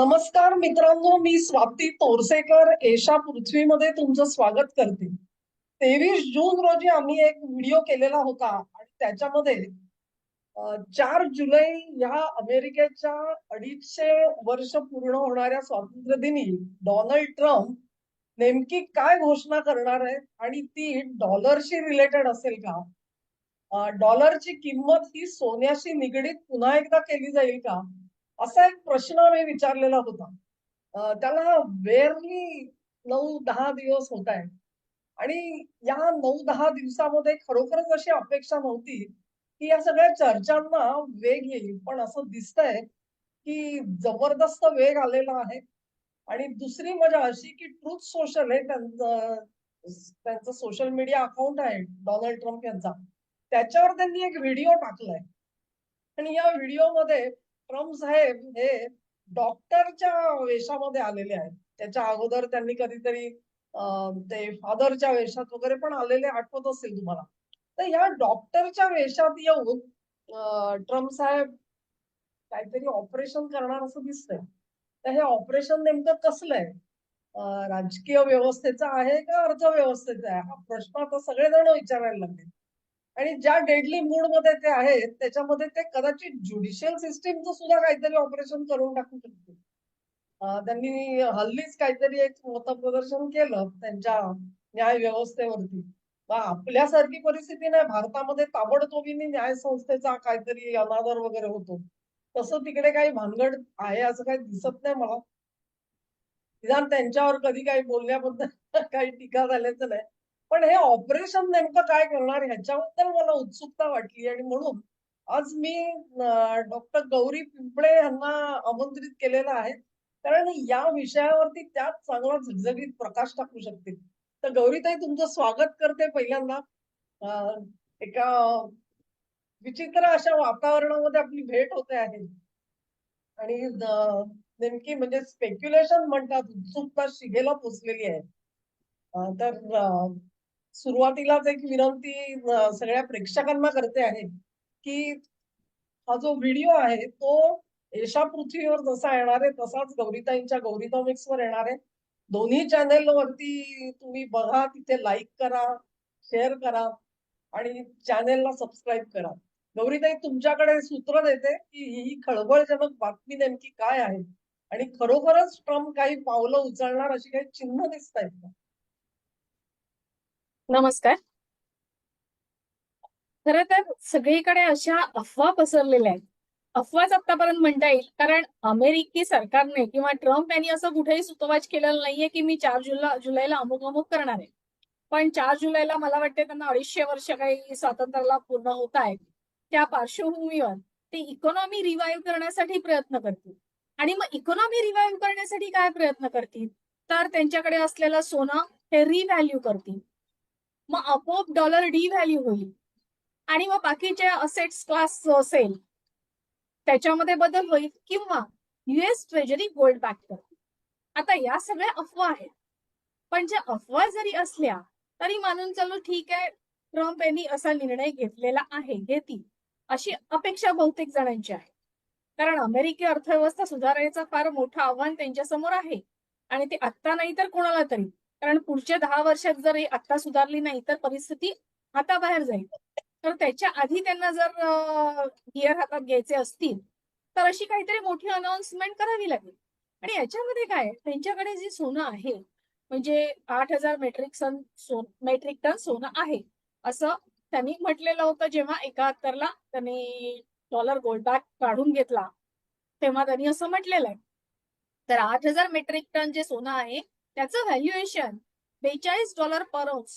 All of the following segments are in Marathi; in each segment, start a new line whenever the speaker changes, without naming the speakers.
नमस्कार मित्रांनो, मी स्वाती तोरसेकर एशा पृथ्वीमध्ये तुमचं स्वागत करते. 23 जून रोजी आम्ही एक व्हिडिओ केलेला होता आणि त्याच्यामध्ये 4 जुलै या अमेरिकेच्या 250 वर्ष पूर्ण होणाऱ्या स्वातंत्र्य दिनी डोनाल्ड ट्रम्प नेमकी काय घोषणा करणार आहेत आणि ती डॉलरशी रिलेटेड असेल का? डॉलरची किंमत ही सोन्याशी निगडीत पुन्हा एकदा केली जाईल का? असा एक प्रश्न मी विचारलेला होता. त्याला बेअरली 9-10 दिवस होत आहेत आणि या 9-10 दिवसामध्ये खरोखरच अशी अपेक्षा नव्हती की या सगळ्या चर्चांना वेग येईल, पण असं दिसतंय की जबरदस्त वेग आलेला आहे. आणि दुसरी मजा अशी की ट्रुथ सोशल हे त्यांचं त्यांचं सोशल मीडिया अकाउंट आहे डोनाल्ड ट्रम्प यांचा. त्याच्यावर त्यांनी एक व्हिडिओ टाकलाय आणि या व्हिडिओमध्ये ट्रम्प साहेब हे डॉक्टरच्या वेशामध्ये आलेले आहेत. त्याच्या अगोदर त्यांनी कधीतरी ते फादरच्या वेशात वगैरे पण आलेले आठवत असेल तुम्हाला. तर या डॉक्टरच्या वेशात येऊन ट्रम्प साहेब काहीतरी ऑपरेशन करणार असं दिसतंय. तर हे ऑपरेशन नेमकं कसलं आहे? राजकीय व्यवस्थेचा आहे का अर्थव्यवस्थेचा आहे? हा प्रश्न आता सगळेजण विचारायला लागले. आणि ज्या डेडली मूड मध्ये ते आहेत त्याच्यामध्ये ते कदाचित ज्युडिशियल सिस्टीमचं सुद्धा काहीतरी ऑपरेशन करून टाकू शकतील. त्यांनी हल्लीच काहीतरी एक मतप्रदर्शन केलं त्यांच्या न्याय व्यवस्थेवरती. आपल्यासारखी परिस्थिती नाही, भारतामध्ये ताबडतोबीने न्याय संस्थेचा काहीतरी अनादर वगैरे होतो. तसं तिकडे काही भानगड आहे असं काही दिसत नाही मला. निदान त्यांच्यावर कधी काही बोलण्याबद्दल काही टीका झाल्याचं नाही. पण हे ऑपरेशन नेमकं काय करणार ह्याच्याबद्दल मला उत्सुकता वाटली आणि म्हणून आज मी डॉक्टर गौरी पिंपळे यांना आमंत्रित केलेलं आहे. कारण या विषयावरती त्याच चांगला झगझगीत प्रकाश टाकू शकतील. तर गौरीताई, तुमचं स्वागत करते पहिल्यांदा. एका विचित्र अशा वातावरणामध्ये आपली भेट होते आहे आणि नेमकी म्हणजे स्पेक्युलेशन म्हणतात, उत्सुकता शिगेला पोचलेली आहे. तर सुरुवातीलाच एक विनंती सगळ्या प्रेक्षकांना करते आहे की हा जो व्हिडिओ आहे तो एशा पृथ्वीवर जसा येणार आहे तसाच गौरीताईंच्या गौरीटॉमिक्स वर येणार आहे. दोन्ही चॅनेल वरती तुम्ही बघा, तिथे लाईक करा, शेअर करा आणि चॅनेलला सबस्क्राईब करा. गौरीताई, तुमच्याकडे सूत्र देते की ही खळबळजनक बातमी नेमकी काय आहे आणि खरोखरच ट्रम्प काही पावलं उचलणार अशी काही चिन्ह दिसत आहेत का?
नमस्कार. खरं तर सगळीकडे अशा अफवा पसरलेल्या आहेत. अफवाच आतापर्यंत म्हणता येईल, कारण अमेरिकी सरकारने किंवा ट्रम्प यांनी असं कुठेही सुतोवाच केलेलं नाहीये की मी 4 जुलैला अमुक अमुक करणार आहे. पण 4 जुलैला मला वाटते त्यांना 250 वर्ष काही स्वातंत्र्याला पूर्ण होत आहेत. त्या पार्श्वभूमीवर ते इकॉनॉमी रिवाईव्ह करण्यासाठी प्रयत्न करतील. आणि मग इकॉनॉमी रिवाईव्ह करण्यासाठी काय प्रयत्न करतील? तर त्यांच्याकडे असलेलं सोनं हे रिव्हॅल्यू करतील. मग आपोआप डॉलर डिव्हॅल्यू होईल आणि मग बाकीचे असेट्स क्लास जो असेल त्याच्यामध्ये बदल होईल किंवा युएस ट्रेजरी गोल्ड बॅक करतील. आता या सगळ्या अफवा आहेत, पण ज्या अफवा जरी असल्या तरी मानून चालू ठीक आहे, ट्रम्प यांनी असा निर्णय घेतलेला आहे, घेतील अशी अपेक्षा बहुतेक जणांची आहे. कारण अमेरिकी अर्थव्यवस्था सुधारायचं फार मोठं आव्हान त्यांच्या समोर आहे आणि ते आत्ता नाही तर कोणाला तरी, कारण पुढच्या 10 वर्षात जर आत्ता सुधारली नाही तर परिस्थिती हाताबाहेर जाईल. तर त्याच्या आधी त्यांना जर गिअर हातात घ्यायचे असतील तर अशी काहीतरी मोठी अनाउन्समेंट करावी लागेल. आणि याच्यामध्ये काय, त्यांच्याकडे जे सोनं आहे म्हणजे 8,000 मेट्रिक टन सोनं आहे असं त्यांनी म्हटलेलं होतं. जेव्हा 71ला त्यांनी डॉलर गोल्ड बॅक काढून घेतला तेव्हा त्यांनी असं म्हटलेलं आहे. तर 8,000 मेट्रिक टन जे सोनं आहे त्याचं व्हॅल्युएशन $42 पर औंस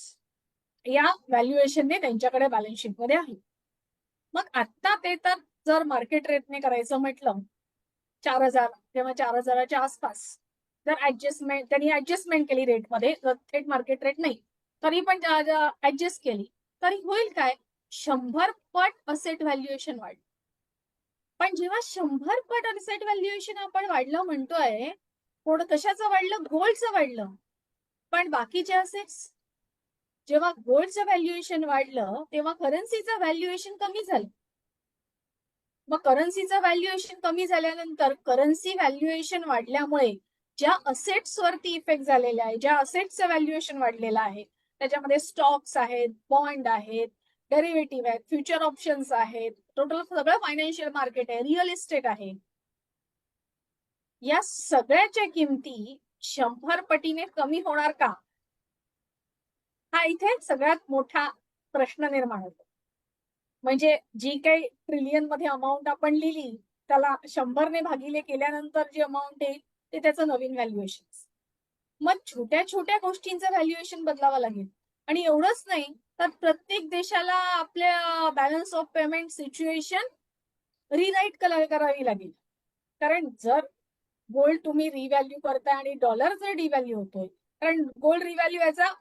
या व्हॅल्युएशनने त्यांच्याकडे बॅलन्स शीटमध्ये आहे. मग आता ते तर जर मार्केट रेटने करायचं म्हटलं 4,000 किंवा 4,000च्या आसपास जर त्यांनी ऍडजस्टमेंट केली रेटमध्ये, जर थेट मार्केट रेट नाही तरी पण ऍडजस्ट केली तरी होईल काय, 100 पट असेट व्हॅल्युएशन वाढ. पण जेव्हा 100 पट असेट व्हॅल्युएशन आपण वाढलं म्हणतोय, थोडं कशाचं वाढलं, गोल्डचं वाढलं. पण बाकीचे असेट्स, जेव्हा गोल्डचं व्हॅल्युएशन वाढलं तेव्हा करन्सीचं व्हॅल्युएशन कमी झालं. मग करन्सीचं व्हॅल्युएशन कमी झाल्यानंतर करन्सी व्हॅल्युएशन वाढल्यामुळे ज्या असेट्स वरती इफेक्ट झालेला आहे, ज्या असेट्सचं व्हॅल्युएशन वाढलेलं आहे, त्याच्यामध्ये स्टॉक्स आहेत, बॉन्ड आहेत, डेरिव्हेटिव्ह आहेत, फ्युचर ऑप्शन्स आहेत, टोटल सगळं फायनान्शियल मार्केट आहे, रिअल इस्टेट आहे, या सगळ्याच्या किमती 100 पटीने कमी होणार का? हा इथे सगळ्यात मोठा प्रश्न निर्माण होतो. म्हणजे जी काही ट्रिलियन मध्ये अमाऊंट आपण लिहिली, त्याला 100 ने भागिले केल्यानंतर जी अमाऊंट येईल ते त्याचं नवीन व्हॅल्युएशन. मग छोट्या छोट्या गोष्टींचं व्हॅल्युएशन बदलावं लागेल. आणि एवढंच नाही तर प्रत्येक देशाला आपल्या balance of payment situation rewrite करावी लागेल. कारण जर गोल्ड तुम्ही रिव्हॅल्यू करताय आणि डॉलर जर डिव्हॅल्यू होतोय, कारण गोल्ड रिव्हॅल्यू याचा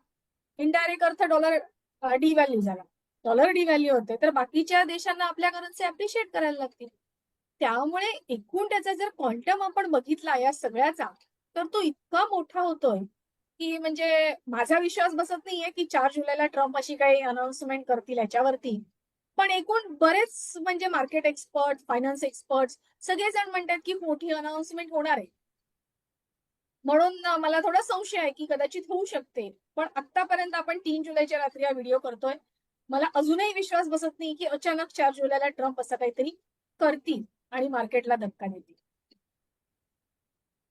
इनडायरेक्ट अर्थ डॉलर डिव्हॅल्यू झाला, डॉलर डिव्हॅल्यू होते तर बाकीच्या देशांना आपल्या करन्सी अप्रिशिएट करायला लागतील. त्यामुळे एकूण त्याचा जर क्वांटम आपण बघितला या सगळ्याचा, तर तो इतका मोठा होतोय की म्हणजे माझा विश्वास बसत नाहीये की 4 जुलैला ट्रम्प अशी काही अनाउन्समेंट करतील याच्यावरती. पण एकूण बरेच म्हणजे मार्केट एक्सपर्ट, फायनान्स एक्सपर्ट सगळेजण म्हणतात की मोठी अनाउन्समेंट होणार आहे. म्हणून मला थोडा संशय आहे की कदाचित होऊ शकते. पण आतापर्यंत आपण 3 जुलैच्या रात्री हा व्हिडिओ करतोय, मला अजूनही विश्वास बसत नाही की अचानक 4 जुलैला ट्रम्प असं काहीतरी करतील आणि मार्केटला धक्का देतील.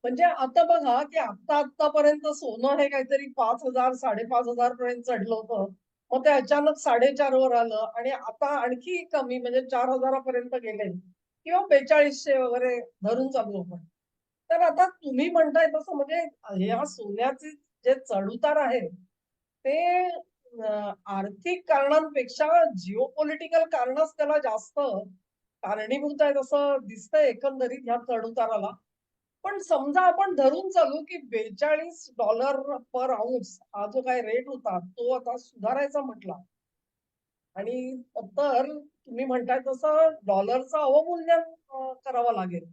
म्हणजे आता बघा की आतापर्यंत सोनं हे काहीतरी 5,000 5,500 पर्यंत चढलं होतं. मग ते अचानक 4,500 वर आलं आणि आता आणखी कमी म्हणजे 4,000 पर्यंत गेले किंवा 4200 वगैरे धरून चालू आपण. तर आता तुम्ही म्हणताय तसं म्हणजे या सोन्याचे जे चढउतार आहे ते आर्थिक कारणांपेक्षा जिओपॉलिटिकल कारणच त्याला जास्त कारणीभूत आहे असं दिसतंय एकंदरीत ह्या चढउताराला. पण समजा आपण धरून चालू की $42 पर आउन्स हा जो काय रेट होता तो आता सुधारायचा म्हटला आणि तर तुम्ही म्हणताय तसं डॉलरचं अवमूल्यन करावं लागेल.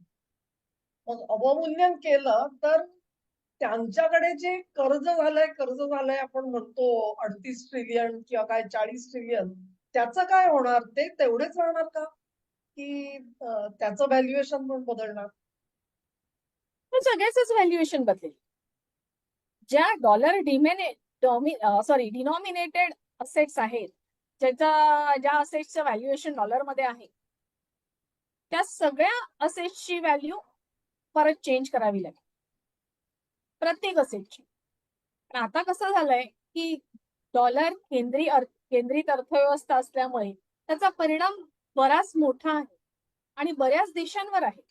मग अवमूल्यन केलं तर त्यांच्याकडे जे कर्ज झालंय आपण म्हणतो 38 ट्रिलियन किंवा काय 40 ट्रिलियन, त्याचं काय होणार? ते तेवढेच राहणार का की त्याचं व्हॅल्युएशन पण बदलणार?
तर सगळ्याच व्हॅल्युएशन बदलेल. ज्या डॉलर डिनॉमिनेटेड असेट्स आहेत, ज्या असेट्सचं व्हॅल्युएशन डॉलरमध्ये आहे, त्या सगळ्या असेट्सची व्हॅल्यू परत चेंज करावी लागेल, प्रत्येक असेटची. पण आता कसं झालंय की डॉलर केंद्रित अर्थव्यवस्था असल्यामुळे त्याचा परिणाम बराच मोठा आहे आणि बऱ्याच देशांवर आहे.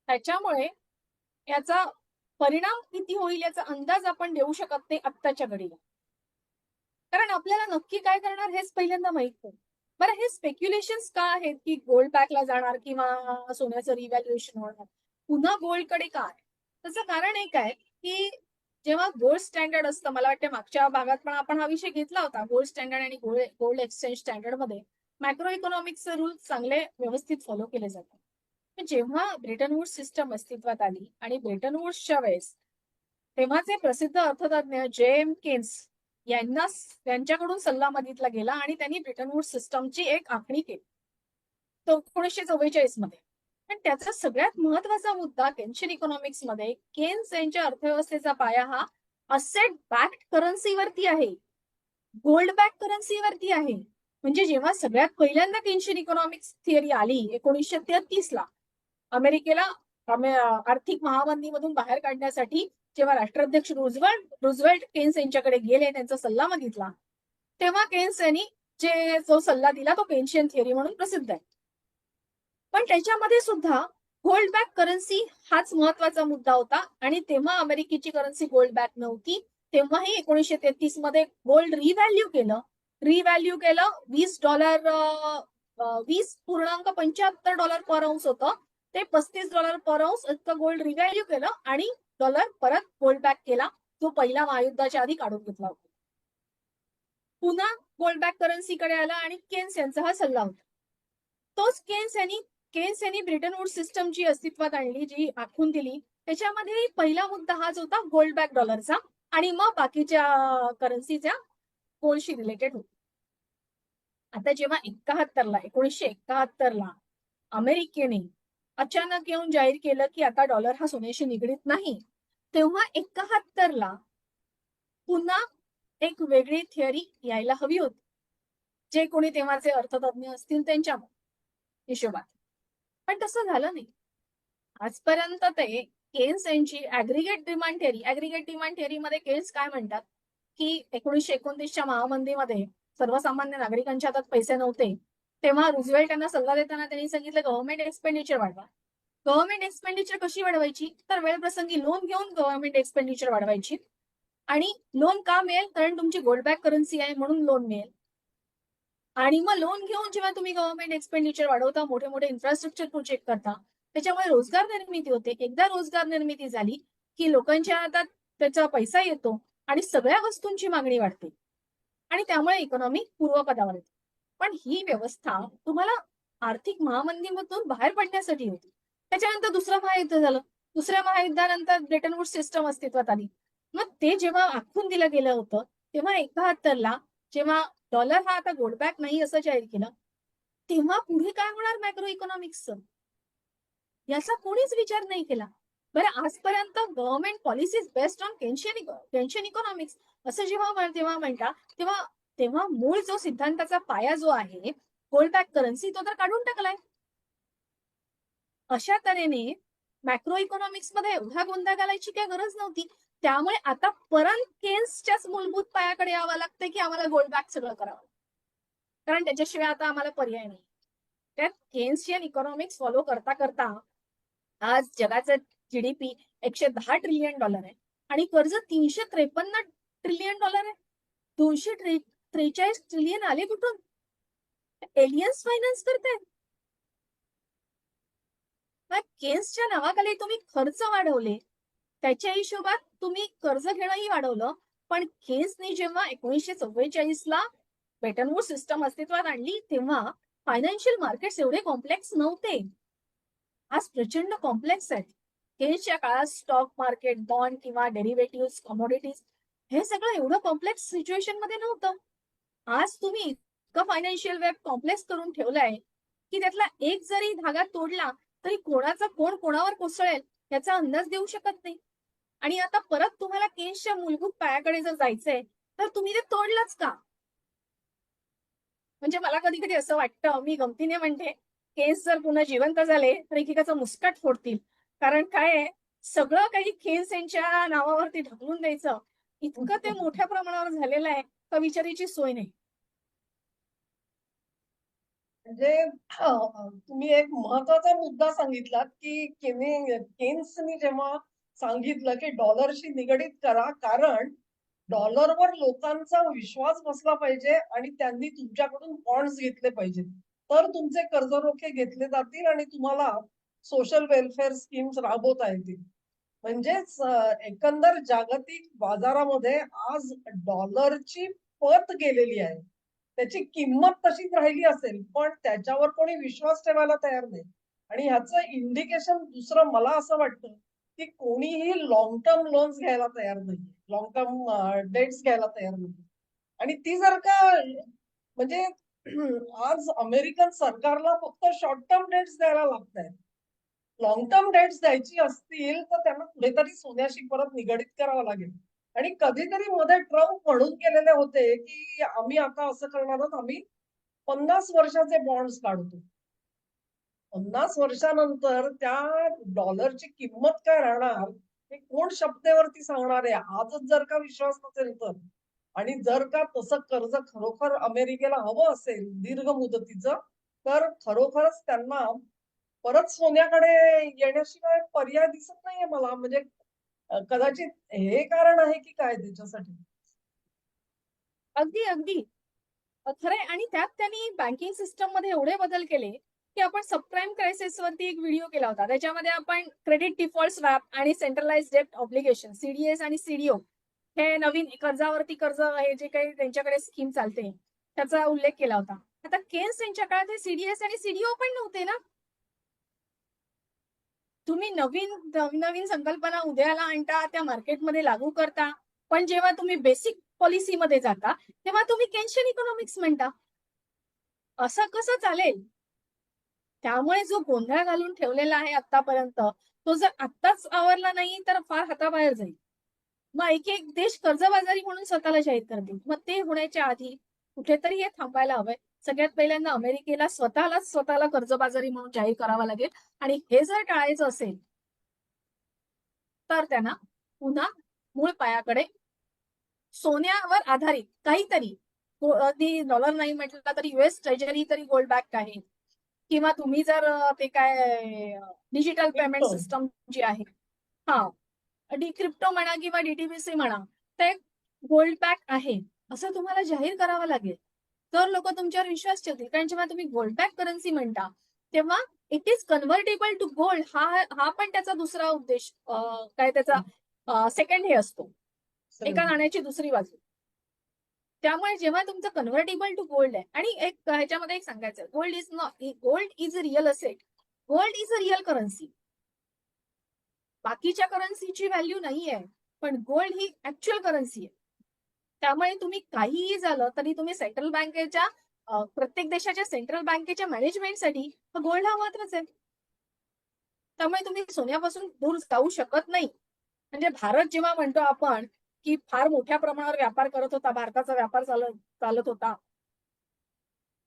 त्याच्यामुळे याचा परिणाम किती होईल याचा अंदाज आपण देऊ शकत नाही आत्ताच्या घडीला. कारण आपल्याला नक्की काय करणार हेच पहिल्यांदा माहित नाही. बरं, हे स्पेक्युलेशन्स का आहेत की गोल्ड बॅकला जाणार किंवा सोन्याचं रिव्हॅल्युएशन होणार, पुन्हा गोल्डकडे काय? त्याचं कारण एक आहे की जेव्हा गोल्ड स्टँडर्ड असतं, मला वाटतं मागच्या भागात पण आपण हा विषय घेतला होता, गोल्ड स्टँडर्ड आणि गोल्ड एक्सचेंज स्टँडर्ड मध्ये मॅक्रो इकॉनॉमिक्सचे रूल्स चांगले व्यवस्थित फॉलो केले जातात. जेव्हा ब्रेटन वूड्स सिस्टम अस्तित्वात आली आणि ब्रेटन वूड्सच्या वेळेस तेव्हाचे प्रसिद्ध अर्थतज्ञ जे.एम. केन्स त्यांच्याकडून सल्ला मागितला गेला आणि त्यांनी ब्रेटन वूड्स सिस्टमची एक आखणी केली तो 1944 मध्ये. पण त्याचा सगळ्यात महत्वाचा मुद्दा केन्शियन इकॉनॉमिक्स मध्ये केन्स यांच्या अर्थव्यवस्थेचा पाया हा असेट बॅक्ड करन्सीवरती आहे, गोल्ड बॅक करन्सीवरती आहे. म्हणजे जेव्हा सगळ्यात पहिल्यांदा केन्शियन इकॉनॉमिक्स थिअरी आली 1933 ला, अमेरिकेला आर्थिक महामंदीमधून बाहेर काढण्यासाठी जेव्हा राष्ट्राध्यक्ष रुझवेल्ट केन्स यांच्याकडे गेले, त्यांचा सल्ला मागितला, तेव्हा केन्स यांनी जो सल्ला दिला तो केन्शियन थिअरी म्हणून प्रसिद्ध आहे. पण त्याच्यामध्ये सुद्धा गोल्ड बॅक करन्सी हाच महत्वाचा मुद्दा होता आणि तेव्हा अमेरिकेची करन्सी गोल्ड बॅक नव्हती. तेव्हाही 1933 मध्ये गोल्ड रिव्हॅल्यू केलं $20 $20.75 पर आउन्स होतं, ते $35 पर आउन्स इतकं गोल्ड रिव्हॅल्यू केलं आणि डॉलर परत गोल्ड बॅक केला, जो पहिल्या महायुद्धाच्या आधी काढून घेतला होता. पुन्हा गोल्ड बॅक करन्सीकडे आला आणि केन्स यांचा हा सल्ला होता. तोच केन्स यांनी ब्रिटन वूड्स सिस्टम जी अस्तित्वात आणली, जी आखून दिली, त्याच्यामध्ये पहिला मुद्दा हाच होता गोल्ड बॅक डॉलरचा आणि मग बाकीच्या करन्सीच्या गोल्डशी रिलेटेड होती. आता जेव्हा 1971ला अमेरिकेने अचानक येऊन जाहीर केलं की आता डॉलर हा सोन्याशी निगडीत नाही, तेव्हा 71ला पुन्हा एक वेगळी थिअरी यायला हवी होती, जे कोणी तेव्हाचे अर्थतज्ञ असतील त्यांच्या हिशोबात. पण तसं झालं नाही. आजपर्यंत ते केन्स यांची ऍग्रिगेट डिमांड थिअरीमध्ये केन्स काय म्हणतात, की 1929च्या महामंदीमध्ये सर्वसामान्य नागरिकांच्या हातात पैसे नव्हते, तेव्हा रुझवेल्ट यांना सल्ला देताना त्यांनी सांगितलं गव्हर्नमेंट एक्सपेंडिचर वाढवा. गव्हर्नमेंट एक्सपेंडिचर कशी वाढवायची, तर वेळप्रसंगी लोन घेऊन गव्हर्नमेंट एक्सपेंडिचर वाढवायची. आणि लोन का मिळेल, कारण तुमची गोल्ड बॅक करन्सी आहे म्हणून लोन मिळेल. आणि मग लोन घेऊन जेव्हा तुम्ही गव्हर्नमेंट एक्सपेंडिचर वाढवता, मोठे मोठे इन्फ्रास्ट्रक्चर प्रोजेक्ट करता, त्याच्यामुळे रोजगार निर्मिती होते. एकदा रोजगार निर्मिती झाली की लोकांच्या हातात त्याचा पैसा येतो आणि सगळ्या वस्तूंची मागणी वाढते आणि त्यामुळे इकॉनॉमी पूर्वपदावर येते. पण ही व्यवस्था तुम्हाला आर्थिक महामंदीमधून बाहेर पडण्यासाठी होती. त्याच्यानंतर दुसरं महायुद्ध झालं. दुसऱ्या महायुद्धानंतर ब्रेटन वूड्स सिस्टम अस्तित्वात आली. मग ते जेव्हा आखून दिलं गेलं होतं, तेव्हा 71ला जेव्हा डॉलर हा आता गोल्ड बॅक नाही असं जाहीर केलं, तेव्हा पुढे काय होणार मॅक्रो इकॉनॉमिक्सचं, याचा कोणीच विचार नाही केला. बरं, आजपर्यंत government policies based on tension economics असं जेव्हा म्हणता, तेव्हा तेव्हा मूळ जो सिद्धांताचा पाया जो आहे गोल्ड बॅक करन्सी, तो तर काढून टाकलाय. अशा तऱ्हेने मॅक्रो इकॉनॉमिक्स मध्ये एवढा गोंधळ घालायची काही गरज नव्हती. त्यामुळे आता परत केन्सच्याच मूलभूत पायाकडे यावं लागतंय की आम्हाला गोल्ड बॅक सगळं करावं, कारण त्याच्याशिवाय आता आम्हाला पर्याय नाही. त्यात केन्सियन इकॉनॉमिक्स फॉलो करता करता आज जगाचं जीडीपी $110 ट्रिलियन आहे आणि कर्ज $353 ट्रिलियन आहे. 243 ट्रिलियन आले कुठून? एलियन्स फायनान्स करतायत. केन्सच्या नावाखाली तुम्ही खर्च वाढवले, त्याच्या हिशोबात तुम्ही कर्ज घेणंही वाढवलं. पण केन्सनी जेव्हा 1944ला ब्रेटन वूड्स सिस्टम अस्तित्वात आणली, तेव्हा फायनान्शियल मार्केट्स एवढे कॉम्प्लेक्स नव्हते. आज प्रचंड कॉम्प्लेक्स आहेत. केन्सच्या काळात स्टॉक मार्केट, बॉन्ड किंवा डेरिव्हेटिव्ह, कमोडिटीज हे सगळं एवढं कॉम्प्लेक्स सिच्युएशन मध्ये नव्हतं. आज तुम्ही इतकं फायनान्शियल वेब कॉम्प्लेक्स करून ठेवलाय की त्यातला एक जरी धागा तोडला तरी कोणाचा कोण कोणावर कोसळेल याचा अंदाज देऊ शकत नाही. आणि आता परत तुम्हाला केन्सच्या मूलभूत पायाकडे जर जायचंय तर तुम्ही ते तोडलंच का? म्हणजे मला कधी कधी असं वाटतं, मी गमतीने म्हणते, केन्स जर पुन्हा जिवंत झाले तर एकेकाचा मुस्काट फोडतील. कारण काय आहे, सगळं काही केन्स यांच्या नावावरती ढकलून द्यायचं इतकं ते मोठ्या प्रमाणावर झालेलं आहे का विचारायची सोय नाही.
म्हणजे तुम्ही एक महत्वाचा मुद्दा सांगितलात की केन्सनी जेव्हा सांगितलं की डॉलरशी निगडीत करा, कारण डॉलरवर लोकांचा विश्वास बसला पाहिजे आणि त्यांनी तुमच्याकडून बॉन्ड्स घेतले पाहिजेत, तर तुमचे कर्जरोखे घेतले जातील आणि तुम्हाला सोशल वेलफेअर स्कीम्स राबवता येतील. म्हणजेच एकंदर जागतिक बाजारामध्ये आज डॉलरची पत गेलेली आहे. त्याची किंमत तशीच राहिली असेल, पण त्याच्यावर कोणी विश्वास ठेवायला तयार नाही. आणि ह्याचं इंडिकेशन दुसरं मला असं वाटतं की कोणीही लॉंग टर्म लोन्स घ्यायला तयार नाही, लॉंग टर्म डेट्स घ्यायला तयार नाही. आणि ती जर का म्हणजे आज अमेरिकन सरकारला फक्त शॉर्ट टर्म डेट्स द्यायला लागत आहेत. लॉंग टर्म डेट्स द्यायची असतील तर त्यांना कुठेतरी सोन्याशी परत निगडीत करावं लागेल. आणि कधीतरी मध्ये ट्रम्प म्हणून गेलेले होते की आम्ही आता असं करणार आहोत, आम्ही 50 वर्षाचे बॉन्ड्स काढतो. 50 वर्षानंतर त्या डॉलरची किंमत काय राहणार हे कोण शब्देवरती सांगणार आहे? आजच जर का विश्वास नसेल तर. आणि जर का तसं कर्ज खरोखर अमेरिकेला हवं असेल दीर्घ मुदतीचं, तर खरोखरच त्यांना परत सोन्याकडे येण्याशिवाय पर्याय दिसत नाहीये मला. म्हणजे कदाचित हे कारण आहे की काय त्याच्यासाठी.
अगदी अगदी खरंय. आणि त्यात त्यांनी बँकिंग सिस्टम मध्ये एवढे बदल केले की आपण सबप्राईम क्रायसिस वरती एक व्हिडिओ केला होता. त्याच्यामध्ये आपण क्रेडिट डिफॉल्ट स्वॅप आणि सेंट्रलाइज डेट ऑब्लिगेशन, सीडीएस आणि सीडीओ, हे नवीन कर्जावरती कर्ज हे जे काही त्यांच्याकडे स्कीम चालते त्याचा उल्लेख केला होता. आता केन्स यांच्या काळात हे सीडीएस आणि सीडीओ पण नव्हते ना. तुम्ही नवीन नवीन संकल्पना उदयाला आणता, त्या मार्केटमध्ये लागू करता, पण जेव्हा तुम्ही बेसिक पॉलिसीमध्ये जाता तेव्हा तुम्ही केन्शियन इकॉनॉमिक्स म्हणता. असं कसं चालेल? त्यामुळे जो गोंधळ घालून ठेवलेला आहे आतापर्यंत, तो जर आत्ताच आवरला नाही तर फार हाताबाहेर जाईल. मग एक एक देश कर्जबाजारी म्हणून स्वतःला जाहीर करतील. मग ते होण्याच्या आधी कुठेतरी हे थांबायला हवंय. सगळ्यात पहिल्यांदा अमेरिकेला स्वतःला कर्जबाजारी म्हणून जाहीर करावं लागेल. आणि हे जर टाळायचं असेल तर त्यांना पुन्हा मूळ पायाकडे सोन्यावर आधारित काहीतरी, अगदी डॉलर नाही म्हटलं तरी युएस ट्रेजरी तरी गोल्ड बॅक आहे. किंवा तुम्ही जर ते काय डिजिटल पेमेंट
क्रिप्टो.
सिस्टम जी आहे, हा, क्रिप्टो म्हणा किंवा डीटीबीसी म्हणा, ते गोल्ड बॅक आहे असं तुम्हाला जाहीर करावं लागेल. तर लोक तुमच्यावर विश्वास ठेवतील. कारण जेव्हा तुम्ही गोल्ड बॅक करन्सी म्हणता तेव्हा it is convertible to gold. हा पण त्याचा दुसरा उद्देश, काय त्याचा सेकंड हे असतो, एका नाण्याची दुसरी बाजू. त्यामुळे जेव्हा तुमचं कन्व्हर्टेबल टू गोल्ड आहे, आणि एक ह्याच्यामध्ये एक सांगायचं, gold is a real asset. Gold is a real currency. बाकीच्या करन्सीची व्हॅल्यू नाही आहे, पण गोल्ड ही ऍक्च्युअल करन्सी आहे. त्यामुळे तुम्ही काहीही झालं तरी तुम्ही सेंट्रल बँकेच्या, प्रत्येक देशाच्या सेंट्रल बँकेच्या मॅनेजमेंटसाठी गोल्ड हा महत्वाचा आहे. त्यामुळे तुम्ही सोन्यापासून दूर जाऊ शकत नाही. म्हणजे भारत जेव्हा म्हणतो आपण की फार मोठ्या प्रमाणावर व्यापार करत होता, भारताचा व्यापार चालत होता,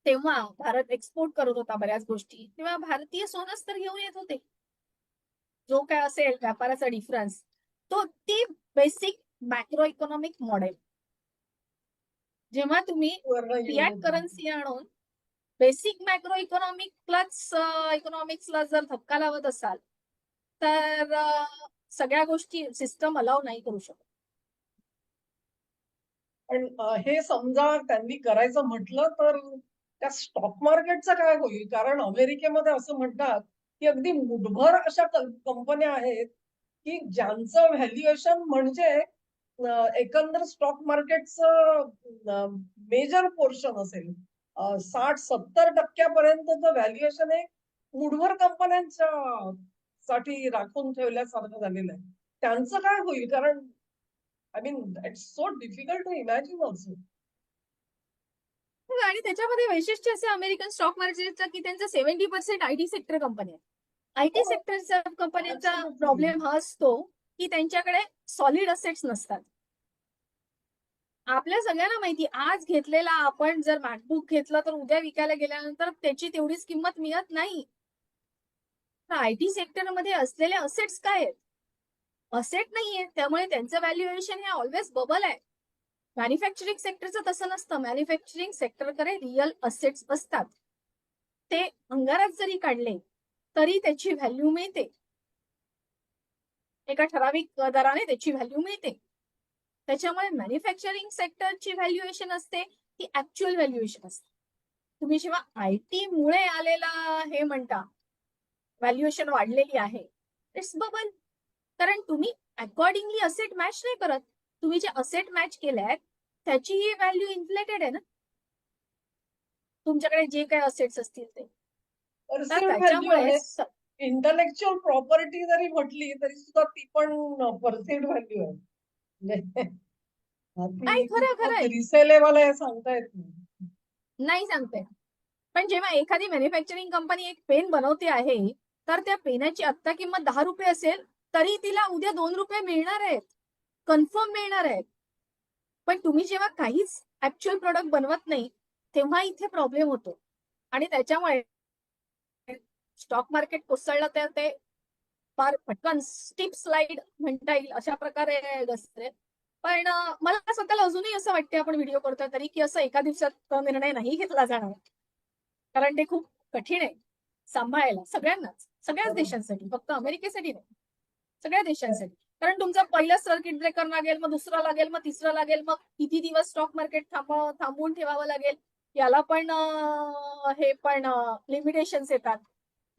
तेव्हा भारत एक्सपोर्ट करत होता बऱ्याच गोष्टी, तेव्हा भारतीय सोनंच तर घेऊन येत होते. जो काय असेल व्यापाराचा डिफरन्स, तो ती बेसिक मॅक्रो इकॉनॉमिक मॉडेल. जेव्हा तुम्ही फियाट करन्सी आणून बेसिक मॅक्रो इकॉनॉमिक्सला जर धक्का लावत असाल तर सगळ्या गोष्टी सिस्टम अलाव नाही करू शकत.
पण हे समजा त्यांनी करायचं म्हटलं तर त्या स्टॉक मार्केटचं काय होईल? कारण अमेरिकेमध्ये असं म्हणतात की अगदी मुठभर अशा कंपन्या आहेत की ज्यांचं व्हॅल्युएशन म्हणजे एकंदर स्टॉक मार्केटचं मेजर पोर्शन असेल. 60-70% व्हॅल्युएशन हे मुठभर कंपन्यांच्या साठी राखून ठेवल्यासारखं झालेलं आहे. त्यांचं काय होईल? कारण I mean it's so difficult to imagine also.
आणि त्याच्यामध्ये वैशिष्ट्य असे अमेरिकन स्टॉक मार्केटचं की त्यांचं 70% आयटी सेक्टर कंपनी आहे. आयटी सेक्टरच्या कंपन्यांचा प्रॉब्लेम हा असतो की त्यांच्याकडे सॉलिड असेट्स नसतात. आपल्या सगळ्यांना माहिती, आज घेतलेला आपण जर मॅकबुक घेतलं तर उद्या विकायला गेल्यानंतर त्याची तेवढीच किंमत मिळत नाही. तर आयटी सेक्टरमध्ये असलेले असेट्स काय आहेत? असेट नाहीये, त्यामुळे त्यांचं व्हॅल्युएशन हे ऑलवेज बबल आहे. मॅन्युफॅक्चरिंग सेक्टरचं तसं नसतं. मॅन्युफॅक्चरिंग सेक्टरकडे रिअल असेट्स असतात. ते अंगारात जरी काढले तरी त्याची व्हॅल्यू मिळते, एका ठराविक दराने त्याची व्हॅल्यू मिळते. त्याच्यामुळे मॅन्युफॅक्चरिंग सेक्टरची व्हॅल्युएशन असते ती ऍक्च्युअल व्हॅल्युएशन असते. तुम्ही जेव्हा आयटी मुळे आलेला हे म्हणता व्हॅल्युएशन वाढलेली आहे, इट्स बबल. कारण तुम्ही अकॉर्डिंगली असेट मॅच नाही करत. तुम्ही जे असेट मॅच केले त्याची ही व्हॅल्यू इन्फ्लेटेड आहे ना, तुमच्याकडे जे काही असेट्स असतील ते. तर
परसिव्ड व्हॅल्यू
त्याच्यामुळे
आहे. इंटलेक्च्युअल प्रॉपर्टी जरी म्हटली तरी सुद्धा ती पण परसिव्ड व्हॅल्यू आहे.
नाही, खरं खरंय,
रिसेलेबल आहे सांगता येत नाही.
नाही सांगते. पण जेव्हा एखादी मॅन्युफॅक्चरिंग कंपनी एक पेन बनवते आहे, तर त्या पेनाची आत्ता किंमत 10 रुपये असेल तरी तिला उद्या 2 रुपये मिळणार आहेत, कन्फर्म मिळणार आहेत. पण तुम्ही जेव्हा काहीच ऍक्च्युअल प्रोडक्ट बनवत नाही तेव्हा इथे प्रॉब्लेम होतो. आणि त्याच्यामुळे स्टॉक मार्केट कोसळलं तर ते फार पटकन स्टीप स्लाइड म्हणता येईल अशा प्रकारे असते. पण मला स्वतःला अजूनही असं वाटते, आपण व्हिडिओ करतोय तरी, की असं एका दिवसात निर्णय नाही घेतला जाणार. कारण ते खूप कठीण आहे सांभाळायला सगळ्यांनाच, सगळ्याच देशांसाठी, फक्त अमेरिकेसाठी नाही, सगळ्या देशांसाठी. कारण तुमचं पहिलं सर्किट ब्रेकर लागेल, मग दुसरं लागेल, मग तिसरं लागेल, मग किती दिवस स्टॉक मार्केट थांबवून ठेवावं लागेल, याला पण हे पण लिमिटेशन्स येतात.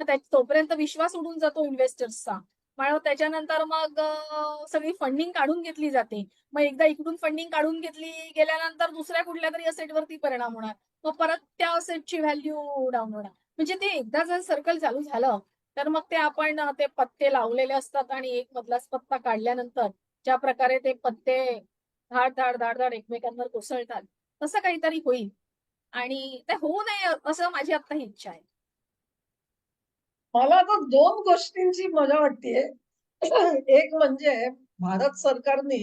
तर तोपर्यंत विश्वास उडून जातो इन्व्हेस्टर्सचा. मग त्याच्यानंतर मग सगळी फंडिंग काढून घेतली जाते. मग एकदा इकडून फंडिंग काढून घेतली गेल्यानंतर दुसऱ्या कुठल्या तरी असेटवरती परिणाम होणार, मग परत त्या असेटची व्हॅल्यू डाऊन होणार. म्हणजे ते एकदा जर सर्कल चालू झालं तर मग ते आपण ते पत्ते लावलेले असतात आणि एक मधलाच पत्ता काढल्यानंतर ज्या प्रकारे ते पत्ते धाड धाड धाड धाड एकमेकांवर कोसळतात तसं काहीतरी होईल. आणि ते होऊ नये असं माझी आता ही इच्छा आहे.
मला आता दोन गोष्टींची मजा वाटतेय. एक म्हणजे भारत सरकारने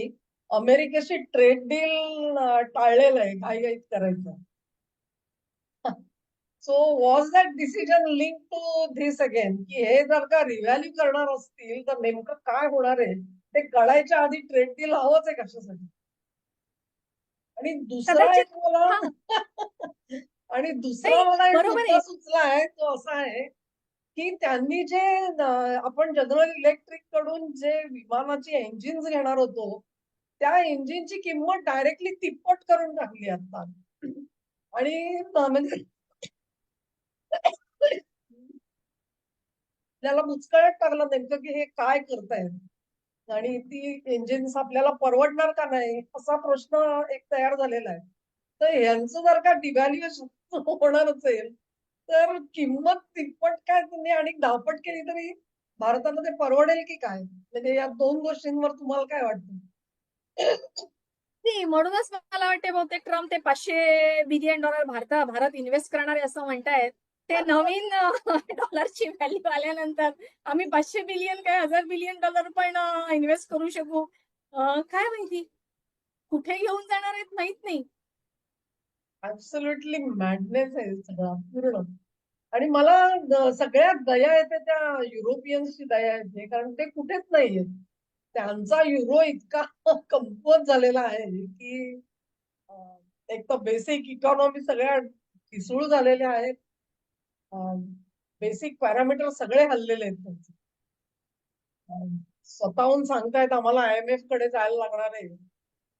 अमेरिकेशी ट्रेड डील टाळलेलं आहे घाईघाईत करायचं. So was that decision link to this again, की हे जर का रिव्हॅल्यू करणार असतील तर नेमकं काय होणार आहे ते कळायच्या आधी ट्रेड डील हवंच आहे कशासाठी? आणि दुसरा
कदाचित
एक मला
हा
आणि दुसरा
नाही
मला एक
बरोबर
मुद्दा
आहे.
सुचला आहे, तो असा आहे की त्यांनी जे आपण जनरल इलेक्ट्रिक कडून जे विमानाची इंजिन्स घेणार होतो, त्या इंजिनची किंमत डायरेक्टली तिप्पट करून टाकली आता. आणि म्हणजे त्याला बुचकळ्यात टाकलं नेमकं की हे काय करतायत आणि ती इंजिन्स आपल्याला परवडणार का नाही असा प्रश्न एक तयार झालेला आहे. तर यांचं जर का डिव्हॅल्युएशन होणार असेल तर किंमत तिप्पट काय तुम्ही आणि दहापट केली तरी भारताला ते परवडेल की काय? म्हणजे या दोन गोष्टींवर तुम्हाला काय वाटतं?
नाही, म्हणूनच मला वाटते बहुतेक ट्रम्प ते $500 बिलियन भारत इन्व्हेस्ट करणार आहे असं म्हणतायत. ते नवीन डॉलरची व्हॅल्यू आल्यानंतर आम्ही 500 बिलियन काय $1000 बिलियन पण इन्व्हेस्ट करू शकू. काय माहिती कुठे घेऊन जाणार आहेत माहित नाही.
ऍब्सोल्युटली मॅडनेस आहे सगळा पूर्ण. आणि मला सगळ्यात दया येते त्या युरोपियन्सची दया येते, कारण ते कुठेच नाहीयेत. त्यांचा युरो इतका कमकुवत झालेला आहे की अं, एक तर बेसिक इकॉनॉमी सगळ्या ठिसूळ झालेल्या आहेत. बेसिक पॅरामीटर सगळे हल्लेले आहेत त्यांचे. स्वतःहून सांगतायत आम्हाला IMF कडे जायला लागणार आहे.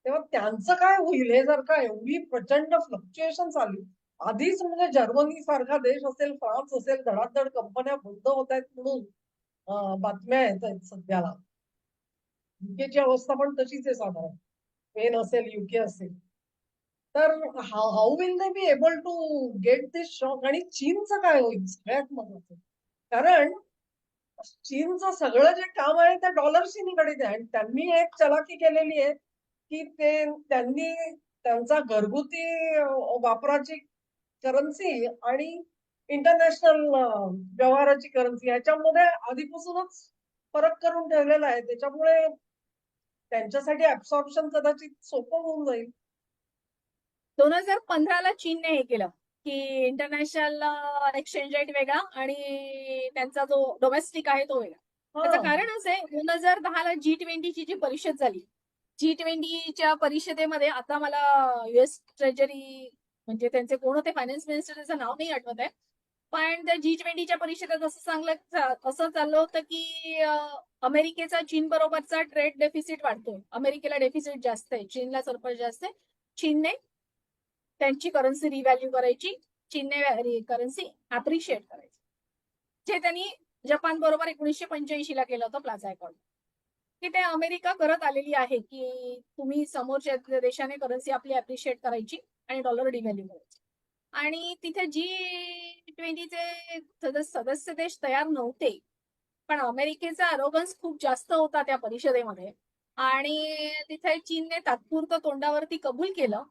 तेव्हा त्यांचं काय होईल हे जर का एवढी प्रचंड फ्लक्च्युएशन आली. आधीच म्हणजे जर्मनी सारखा देश असेल, फ्रान्स असेल, धडाधड कंपन्या बंद होत आहेत म्हणून बातम्या येत आहेत सध्याला. युकेची अवस्था पण तशीच आहे साधारण. स्पेन असेल, युके असेल. तर how will they be able to get this shock? आणि चीनचं काय होईल सगळ्यात महत्वाचं? कारण चीनचं सगळं जे काम आहे ते डॉलरशी निगडीत आहे आणि त्यांनी एक चलाकी केलेली आहे की त्यांनी त्यांचा घरगुती वापराची करन्सी आणि इंटरनॅशनल व्यवहाराची करन्सी ह्याच्यामध्ये आधीपासूनच फरक करून ठेवलेला आहे. त्याच्यामुळे त्यांच्यासाठी ऍब्सॉर्प्शन कदाचित सोपं होऊन जाईल.
2015ला चीनने हे केलं की इंटरनॅशनल एक्सचेंज रेट वेगळा आणि त्यांचा जो डोमेस्टिक आहे तो वेगळा.
हा.
त्याचं कारण असं आहे 2010ला G20ची जी परिषद झाली. G20च्या परिषदेमध्ये आता मला US ट्रेजरी म्हणजे त्यांचे कोण होते फायनान्स मिनिस्टर त्याचं नाव नाही आठवत आहे. पण त्या G20च्या परिषदेत असं चाललं होतं की अमेरिकेचा चीन बरोबरचा ट्रेड डेफिसिट वाढतोय. अमेरिकेला डेफिसिट जास्त आहे, चीनला सरप्लस जास्त आहे. चीनने त्यांची करन्सी रिव्हॅल्यू करायची, चीनने करन्सी अप्रिशिएट करायची, जे त्यांनी जपान बरोबर 1985ला केलं होतं प्लाझा अकॉर्ड. की ते अमेरिका करत आलेली आहे की तुम्ही समोरच्या देशाने करन्सी आपली अप्रिशिएट करायची आणि डॉलर डिव्हॅल्यू करायची. आणि तिथे G20चे सदस्य देश तयार नव्हते, पण अमेरिकेचा अरोगन्स खूप जास्त होता त्या परिषदेमध्ये. आणि तिथे चीनने तात्पुरतं तोंडावरती कबूल केलं,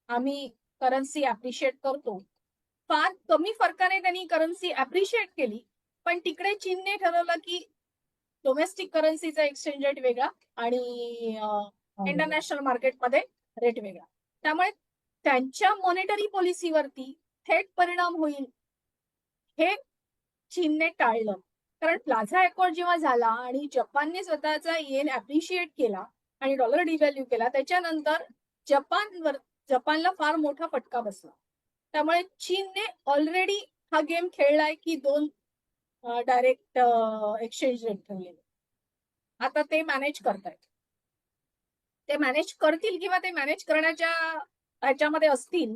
आम्ही करन्सी अप्रिशिएट करतो. फार कमी फरकाने त्यांनी करन्सी अप्रिशिएट केली, पण तिकडे चीनने ठरवलं की डोमेस्टिक करन्सीचा एक्सचेंज रेट वेगळा आणि इंटरनॅशनल मार्केटमध्ये रेट वेगळा. त्यामुळे त्यांच्या मॉनिटरी पॉलिसीवरती थेट परिणाम होईल हे चीनने टाळलं. कारण प्लाझा अकॉर्ड जेव्हा झाला आणि जपानने स्वतःचा येन अप्रिशिएट केला आणि डॉलर डिव्हॅल्यू केला, त्याच्यानंतर जपानला फार मोठा फटका बसला. त्यामुळे चीनने ऑलरेडी हा गेम खेळलाय की दोन डायरेक्ट एक्सचेंज रेट ठेवलेले. आता ते मॅनेज करतायत. ते मॅनेज करतील किंवा ते मॅनेज करण्याच्या ह्याच्यामध्ये असतील.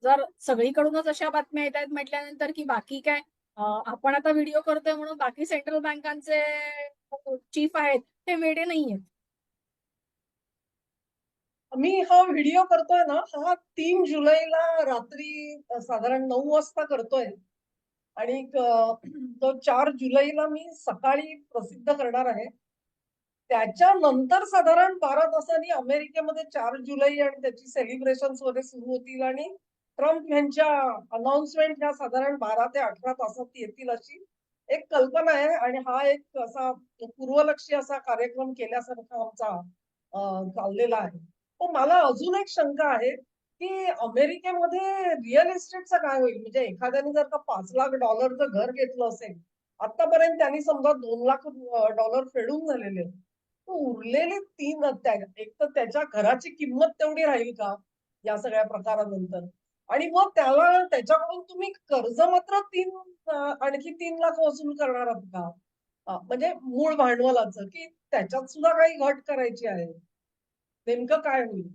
जर सगळीकडूनच अशा बातम्या येत आहेत म्हटल्यानंतर की बाकी काय आपण आता व्हिडिओ करतोय म्हणून बाकी सेंट्रल बँकांचे चीफ आहेत ते वेडे नाहीयेत.
मी हा व्हिडिओ करतोय ना, हा 3 जुलैला रात्री साधारण 9 वाजता करतोय आणि तो 4 जुलैला मी सकाळी प्रसिद्ध करणार आहे. त्याच्यानंतर साधारण 12 तासांनी अमेरिकेमध्ये 4 जुलै आणि त्याची सेलिब्रेशन वगैरे सुरू होतील आणि ट्रम्प यांच्या अनाउन्समेंट ह्या साधारण 12 ते 18 तासात येतील अशी एक कल्पना आहे आणि हा एक असा पूर्वलक्षी असा कार्यक्रम केल्यासारखा आमचा चाललेला आहे. पण मला अजून एक शंका आहे की अमेरिकेमध्ये रिअल इस्टेटचं काय होईल? म्हणजे एखाद्याने जर का $5 लाख घर घेतलं असेल, आतापर्यंत त्यांनी समजा $2 लाख फेडून झालेले आहेत. तर उरलेले एक तर त्याच्या घराची किंमत तेवढी राहील का या सगळ्या प्रकारानंतर? आणि मग त्याच्याकडून तुम्ही कर्ज मात्र आणखी 3 लाख वसूल करणार आहात का? म्हणजे मूळ भांडवलाचं की त्याच्यात सुद्धा काही घट करायची आहे. नेमकं काय होईल?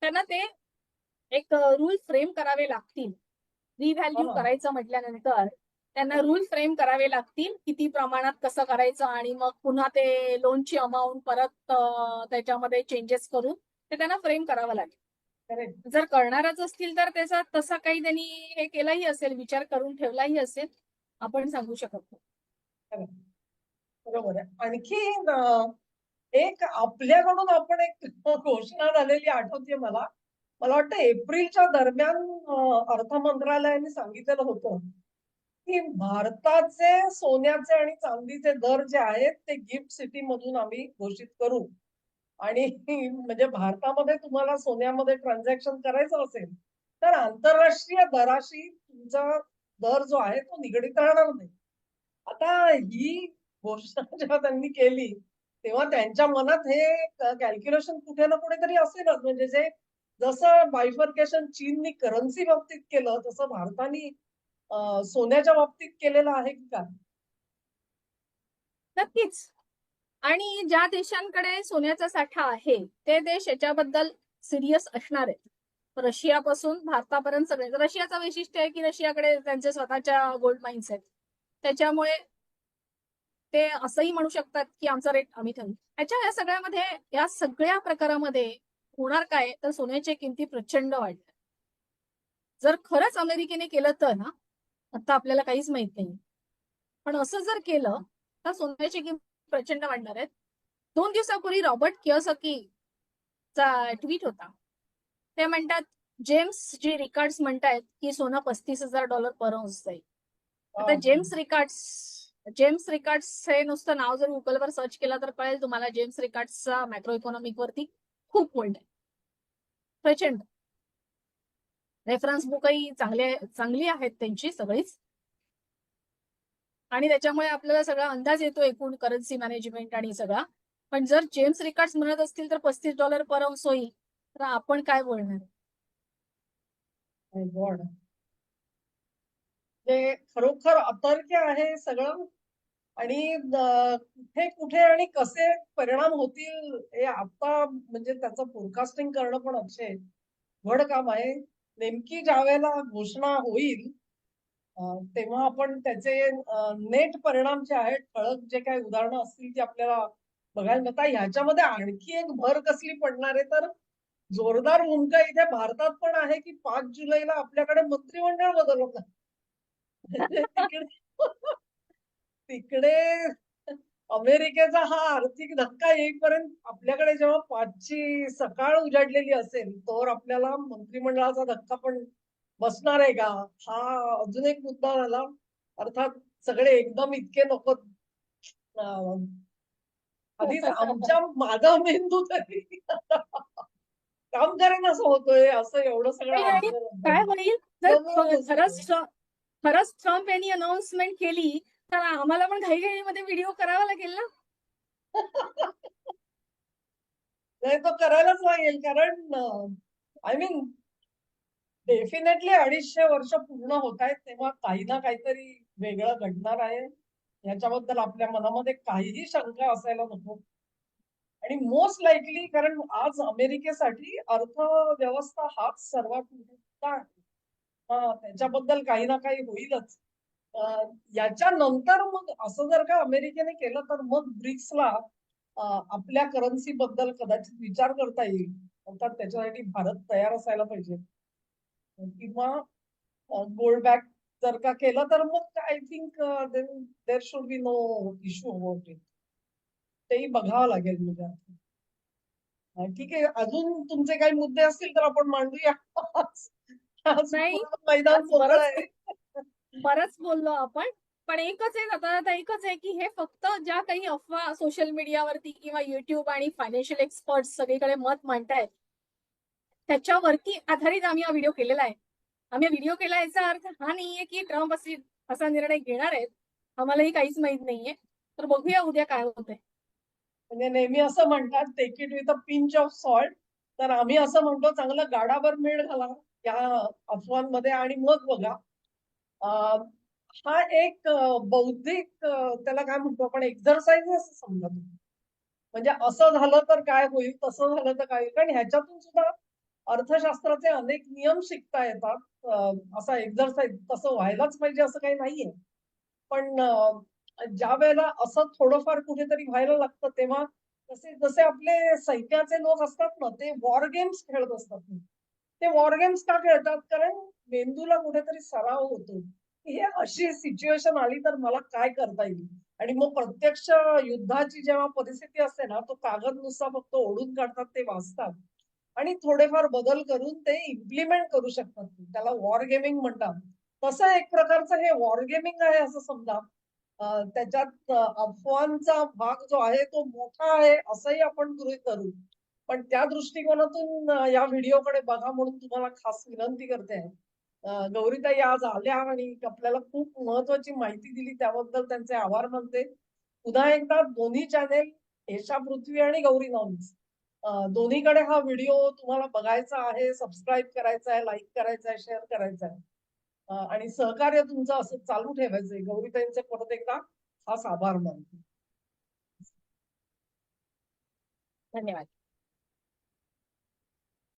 त्यांना ते एक रूल फ्रेम करावे लागतील. रिव्हॅल्यू
हा.
करायचं म्हटल्यानंतर त्यांना रूल फ्रेम करावे लागतील, किती प्रमाणात कसं करायचं, आणि मग पुन्हा ते लोनची अमाऊंट परत त्याच्यामध्ये चेंजेस करून ते त्यांना फ्रेम करावं लागेल.
करेक्ट.
जर करणारच असतील तर त्याचा तसा काही त्यांनी हे केलाही असेल, विचार करून ठेवलाही असेल, आपण सांगू शकत नाही.
बरोबर आहे. आणखी एक आपल्याकडून आपण एक घोषणा झालेली आठवते मला. मला वाटतं एप्रिलच्या दरम्यान अर्थ मंत्रालयाने सांगितलेलं होतं की भारताचे सोन्याचे आणि चांदीचे दर जे आहेत ते गिफ्ट सिटी मधून आम्ही घोषित करू. आणि म्हणजे भारतामध्ये तुम्हाला सोन्यामध्ये ट्रान्झॅक्शन करायचं असेल तर आंतरराष्ट्रीय दराशी तुमचा दर जो आहे तो निगडीत राहणार नाही. आता ही घोषणा जेव्हा त्यांनी केली तेव्हा त्यांच्या मनात हे कॅल्क्युलेशन कुठे ना कुठेतरी असेलच. म्हणजे जसं बायफर्केशन चीननी करन्सी बाबतीत केलं तसं भारताने सोन्याच्या बाबतीत केलेलं आहे की काय?
नक्कीच. आणि ज्या देशांकडे सोन्याचा साठा आहे ते देश याच्याबद्दल सिरियस असणार आहेत. रशियापासून भारतापर्यंत सगळे. रशियाचं वैशिष्ट्य आहे की रशियाकडे त्यांचे स्वतःच्या गोल्ड माइन्स आहेत, त्याच्यामुळे ते असंही म्हणू शकतात की आमचा रेट आम्ही ठेवू. या सगळ्यामध्ये, या सगळ्या प्रकारामध्ये होणार काय तर सोन्याच्या किमती प्रचंड वाढल्या. जर खरंच अमेरिकेने केलं तर ना, आता आपल्याला काहीच माहित नाही, पण असं जर केलं तर सोन्याची किंमत प्रचंड वाढणार आहेत. 2 दिवसापूर्वी रॉबर्ट कियोसाकीचा ट्विट होता. ते म्हणतात जेम्स जी रिकार्ड्स म्हणतायत की सोनं $35,000 पर औंस जाईल. आता जेम्स रिकार्ड्स हे नुसतं नाव जर गुगलवर सर्च केलं तर कळेल तुम्हाला. जेम्स रिकार्ड्सचा मॅक्रो इकॉनॉमिक वरती खूप होल्ड आहे, प्रचंड. रेफरन्स बुकही चांगली आहेत त्यांची सगळीच, आणि त्याच्यामुळे आपल्याला सगळा अंदाज येतो एकूण करन्सी मॅनेजमेंट आणि सगळा. पण जर जेम्स रिकार्ड्स म्हणत असतील तर $35 पर औंस होईल, तर आपण काय बोलणार?
गॉड, ते खरोखर अतर्क्य आहे सगळं. आणि कुठे कुठे आणि कसे परिणाम होतील हे आता म्हणजे त्याचं फोरकास्टिंग करणं पण अक्षय वड काम आहे. नेमकी ज्या वेळेला घोषणा होईल तेव्हा आपण त्याचे नेट परिणाम जे आहेत, ठळक जे काही उदाहरणं असतील ती आपल्याला बघायला मिळतात. ह्याच्यामध्ये आणखी एक भर कसली पडणार आहे तर जोरदार भूमिका इथे भारतात पण आहे की 5 जुलैला आपल्याकडे मंत्रिमंडळ बदलत आहे. तिकडे तिकडे अमेरिकेचा हा आर्थिक धक्का येईपर्यंत आपल्याकडे जेव्हा 5ची सकाळ उजाडलेली असेल तर आपल्याला मंत्रिमंडळाचा धक्का पण बसणार आहे का, हा अजून एक मुद्दा झाला. अर्थात सगळे एकदम इतके नको. आधीच माझा मेंदू तरी काम करेन असं होतोय, असं एवढं सगळं
आणि काय होईल जर
बसतोय.
खरंच ट्रम्प यांनी अनाउन्समेंट केली तर आम्हाला पण घाईघाईमध्ये व्हिडिओ करावा लागेल ना.
नाही तो करायलाच लागेल कारण आय मीन डेफिनेटली 250 वर्ष पूर्ण होत आहेत तेव्हा काही ना काहीतरी वेगळं घडणार आहे याच्याबद्दल आपल्या मनामध्ये काहीही शंका असायला नको. आणि मोस्ट लाईकली कारण आज अमेरिकेसाठी अर्थव्यवस्था हाच सर्वात मोठा आहे. त्याच्याबद्दल काही ना काही होईलच. याच्यानंतर मग असं जर का अमेरिकेने केलं तर मग ब्रिक्सला आपल्या करन्सी बद्दल कदाचित विचार करता येईल. अर्थात त्याच्यासाठी भारत तयार असायला पाहिजे. किंवा गोल्ड बॅक जर का केलं तर मग I think there should be no issue about it. तेही बघावं लागेल म्हणजे. ठीक आहे. अजून तुमचे काही मुद्दे असतील तर आपण मांडूया. आज
नाही,
पूर्ण मैदान
आज
मोकळं आहे.
बरंच बोललो आपण. पण एकच आहे, आता एकच आहे की हे फक्त ज्या काही अफवा सोशल मीडियावरती किंवा युट्यूब आणि फायनान्शियल एक्सपर्ट सगळीकडे मत मांडतायत, त्याच्यावरती आधारित आम्ही हा व्हिडिओ केलेला आहे. आम्ही व्हिडिओ केला याचा अर्थ हा नाहीये की ट्रम्प असा निर्णय घेणार आहेत. आम्हालाही काहीच माहित नाहीये. तर बघूया उद्या काय होतंय.
म्हणजे नेहमी असं म्हणतात take it with a pinch of salt. तर आम्ही असं म्हणतो चांगलं गाडाभर मीठ घाला या अफवांमध्ये आणि मग बघा. अं, हा एक बौद्धिक त्याला काय म्हणतो आपण एक्झरसाइज असं समजा तुम्ही. म्हणजे असं झालं तर काय होईल, तसं झालं तर काय होईल, कारण ह्याच्यातून सुद्धा अर्थशास्त्राचे अनेक नियम शिकता येतात. असा एक्झरसाइज तसं व्हायलाच पाहिजे असं काही नाहीये. पण ज्या वेळेला असं थोडंफार कुठेतरी व्हायला लागतं तेव्हा जसे जसे आपले सैन्याचे लोक असतात ना ते वॉर गेम्स खेळत असतात. ते वॉर गेम्स का खेळतात? कारण मेंदूला कुठेतरी सराव होतो. की हे अशी सिच्युएशन आली तर मला काय करता येईल? आणि मग प्रत्यक्ष युद्धाची जेव्हा परिस्थिती असते ना, तो कागद नुसता फक्त ओढून काढतात, ते वाचतात आणि थोडेफार बदल करून ते इम्प्लिमेंट करू शकतात. त्याला वॉर गेमिंग म्हणतात. तसं एक प्रकारचं हे वॉर गेमिंग आहे असं समजा. त्याच्यात अफवांचा भाग जो आहे तो मोठा आहे असंही आपण गृहीत धरू. पण त्या दृष्टिकोनातून या व्हिडिओकडे बघा म्हणून तुम्हाला खास विनंती करते आहे. गौरीताई आज आल्या आणि आपल्याला खूप महत्वाची माहिती दिली त्याबद्दल त्यांचे आभार मानते. पुन्हा एकदा दोन्ही चॅनेल एशा पृथ्वी आणि गौरी नॉलेज दोन्हीकडे हा व्हिडिओ तुम्हाला बघायचा आहे, सबस्क्राईब करायचा आहे, लाईक करायचा आहे, शेअर करायचा आहे. आणि सहकार्य तुमचं असं चालू ठेवायचंय. गौरीताईंचे परत एकदा खास आभार मानते.
धन्यवाद.